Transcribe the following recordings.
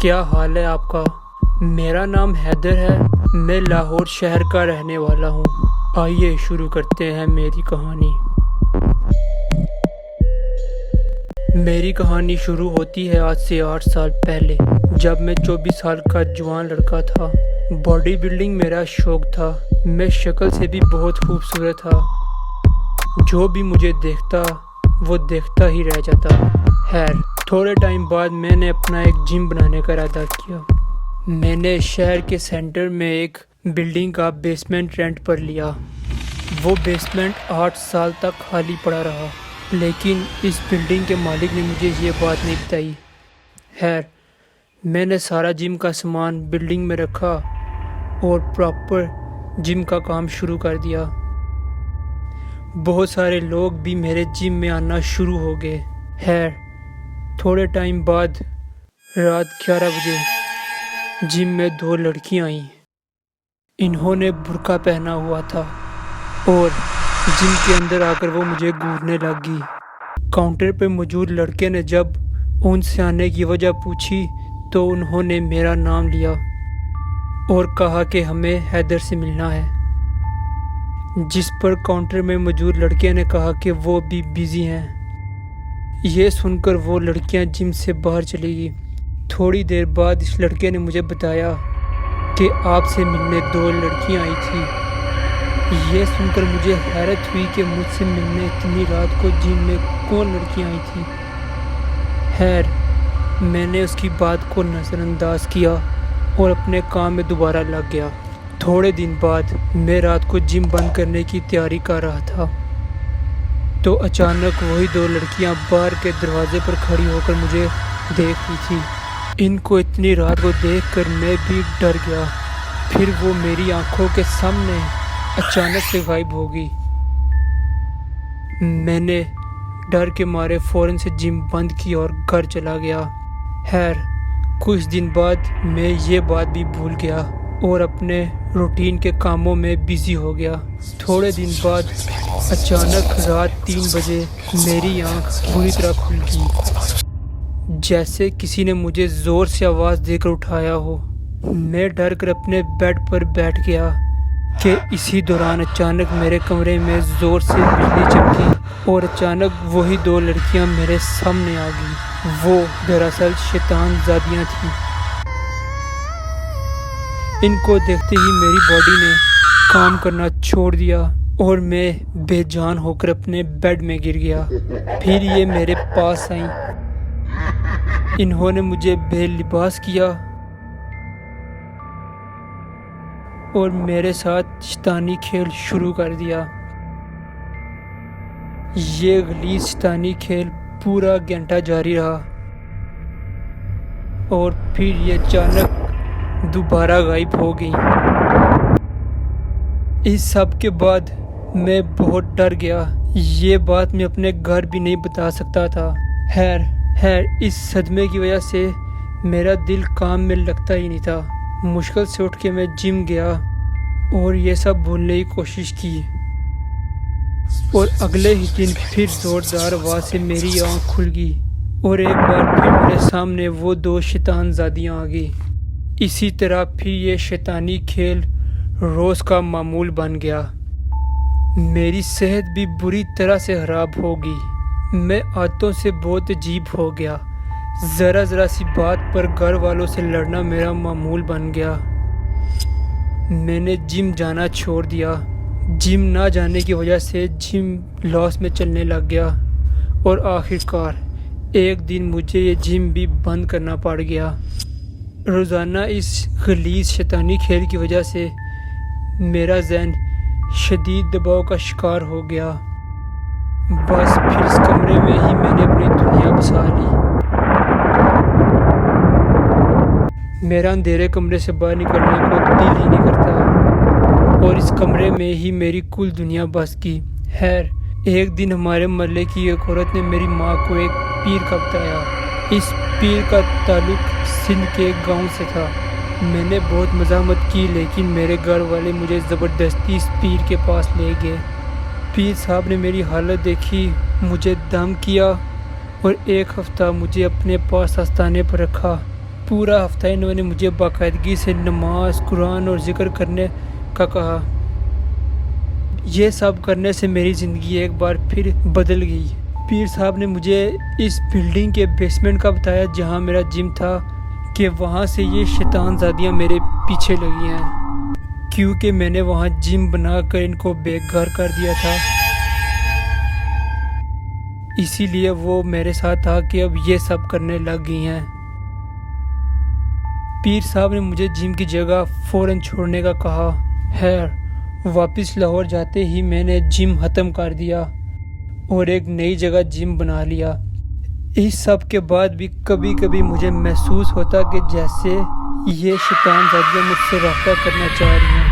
کیا حال ہے آپ کا؟ میرا نام حیدر ہے، میں لاہور شہر کا رہنے والا ہوں۔ آئیے شروع کرتے ہیں میری کہانی۔ میری کہانی شروع ہوتی ہے آج سے 8 سال پہلے، جب میں 24 سال کا جوان لڑکا تھا۔ باڈی بلڈنگ میرا شوق تھا، میں شکل سے بھی بہت خوبصورت تھا۔ جو بھی مجھے دیکھتا وہ دیکھتا ہی رہ جاتا۔ خیر، تھوڑے ٹائم بعد میں نے اپنا ایک جم بنانے کا ارادہ کیا۔ میں نے شہر کے سینٹر میں ایک بلڈنگ کا بیسمنٹ رینٹ پر لیا۔ وہ بیسمنٹ 8 سال تک خالی پڑا رہا، لیکن اس بلڈنگ کے مالک نے مجھے یہ بات نہیں بتائی۔ خیر، میں نے سارا جم کا سامان بلڈنگ میں رکھا اور پراپر جم کا کام شروع کر دیا۔ بہت سارے لوگ بھی میرے جم میں آنا شروع ہو گئے۔ خیر، تھوڑے ٹائم بعد رات 11 بجے جم میں 2 لڑکیاں آئیں۔ انہوں نے برقع پہنا ہوا تھا اور جم کے اندر آ کر وہ مجھے گھورنے لگ گئی۔ کاؤنٹر پہ موجود لڑکے نے جب ان سے آنے کی وجہ پوچھی تو انہوں نے میرا نام لیا اور کہا کہ ہمیں حیدر سے ملنا ہے، جس پر کاؤنٹر میں موجود لڑکے نے کہا کہ وہ بھی بیزی ہیں۔ یہ سن کر وہ لڑکیاں جم سے باہر چلی گئی۔ تھوڑی دیر بعد اس لڑکے نے مجھے بتایا کہ آپ سے ملنے 2 لڑکیاں آئی تھیں۔ یہ سن کر مجھے حیرت ہوئی کہ مجھ سے ملنے اتنی رات کو جم میں کون لڑکیاں آئی تھیں۔ خیر، میں نے اس کی بات کو نظر انداز کیا اور اپنے کام میں دوبارہ لگ گیا۔ تھوڑے دن بعد میں رات کو جم بند کرنے کی تیاری کر رہا تھا تو اچانک وہی 2 لڑکیاں باہر کے دروازے پر کھڑی ہو کر مجھے دیکھ رہی تھی۔ ان کو اتنی رات کو دیکھ کر میں بھی ڈر گیا۔ پھر وہ میری آنکھوں کے سامنے اچانک سے غائب ہو گئی۔ میں نے ڈر کے مارے فوراً سے جم بند کی اور گھر چلا گیا۔ خیر، کچھ دن بعد میں یہ بات بھی بھول گیا اور اپنے روٹین کے کاموں میں بزی ہو گیا۔ تھوڑے دن بعد اچانک رات 3 بجے میری آنکھ بری طرح کھل گئی، جیسے کسی نے مجھے زور سے آواز دے کر اٹھایا ہو۔ میں ڈر کر اپنے بیڈ پر بیٹھ گیا کہ اسی دوران اچانک میرے کمرے میں زور سے بجلی چمکی اور اچانک وہی 2 لڑکیاں میرے سامنے آ گئیں۔ وہ دراصل شیطان زادیاں تھیں۔ ان کو دیکھتے ہی میری باڈی نے کام کرنا چھوڑ دیا اور میں بے جان ہو کر اپنے بیڈ میں گر گیا۔ پھر یہ میرے پاس آئیں۔ انہوں نے مجھے بے لباس کیا اور میرے ساتھ شیطانی کھیل شروع کر دیا۔ یہ غلیظ شیطانی کھیل پورا گھنٹہ جاری رہا اور پھر یہ اچانک دوبارہ غائب ہو گئی۔ اس سب کے بعد میں بہت ڈر گیا۔ یہ بات میں اپنے گھر بھی نہیں بتا سکتا تھا۔ خیر، اس صدمے کی وجہ سے میرا دل کام میں لگتا ہی نہیں تھا۔ مشکل سے اٹھ کے میں جم گیا اور یہ سب بھولنے کی کوشش کی، اور اگلے ہی دن پھر زوردار آواز سے میری آنکھ کھل گئی اور ایک بار پھر میرے سامنے وہ 2 شیطان زادیاں آ گئی۔ اسی طرح پھر یہ شیطانی کھیل روز کا معمول بن گیا۔ میری صحت بھی بری طرح سے خراب ہو گئی۔ میں عادتوں سے بہت عجیب ہو گیا۔ ذرا سی بات پر گھر والوں سے لڑنا میرا معمول بن گیا۔ میں نے جم جانا چھوڑ دیا۔ جم نہ جانے کی وجہ سے جم لاس میں چلنے لگ گیا اور آخرکار ایک دن مجھے یہ جم بھی بند کرنا پڑ گیا۔ روزانہ اس غلیظ شیطانی کھیل کی وجہ سے میرا ذہن شدید دباؤ کا شکار ہو گیا۔ بس پھر اس کمرے میں ہی میں نے اپنی دنیا بسا لی۔ میرا اندھیرے کمرے سے باہر نکلنے کو دل ہی نہیں کرتا اور اس کمرے میں ہی میری کل دنیا بس گئی۔ خیر، ایک دن ہمارے محلے کی ایک عورت نے میری ماں کو ایک پیر کا بتایا اس پیر کا تعلق سندھ کے گاؤں سے تھا۔ میں نے بہت مزاحمت کی لیکن میرے گھر والے مجھے زبردستی اس پیر کے پاس لے گئے۔ پیر صاحب نے میری حالت دیکھی، مجھے دم کیا اور ایک ہفتہ مجھے اپنے پاس آستانے پر رکھا۔ پورا ہفتہ انہوں نے مجھے باقاعدگی سے نماز، قرآن اور ذکر کرنے کا کہا۔ یہ سب کرنے سے میری زندگی ایک بار پھر بدل گئی۔ پیر صاحب نے مجھے اس بلڈنگ کے بیسمنٹ کا بتایا جہاں میرا جم تھا کہ وہاں سے یہ شیطان زادیاں میرے پیچھے لگی ہیں، کیونکہ میں نے وہاں جم بنا کر ان کو بے گھر کر دیا تھا۔ اسی لیے وہ میرے ساتھ آ کے اب یہ سب کرنے لگ گئی ہیں۔ پیر صاحب نے مجھے جم کی جگہ فوراً چھوڑنے کا کہا۔ خیر، واپس لاہور جاتے ہی میں نے جم ختم کر دیا اور ایک نئی جگہ جم بنا لیا۔ اس سب کے بعد بھی کبھی کبھی مجھے محسوس ہوتا کہ جیسے یہ شیطان زادیاں مجھ سے رابطہ کرنا چاہ رہی ہیں،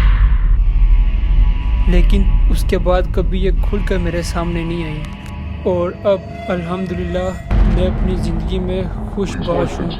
لیکن اس کے بعد کبھی یہ کھل کر میرے سامنے نہیں آئی، اور اب الحمدللہ میں اپنی زندگی میں خوش باش ہوں۔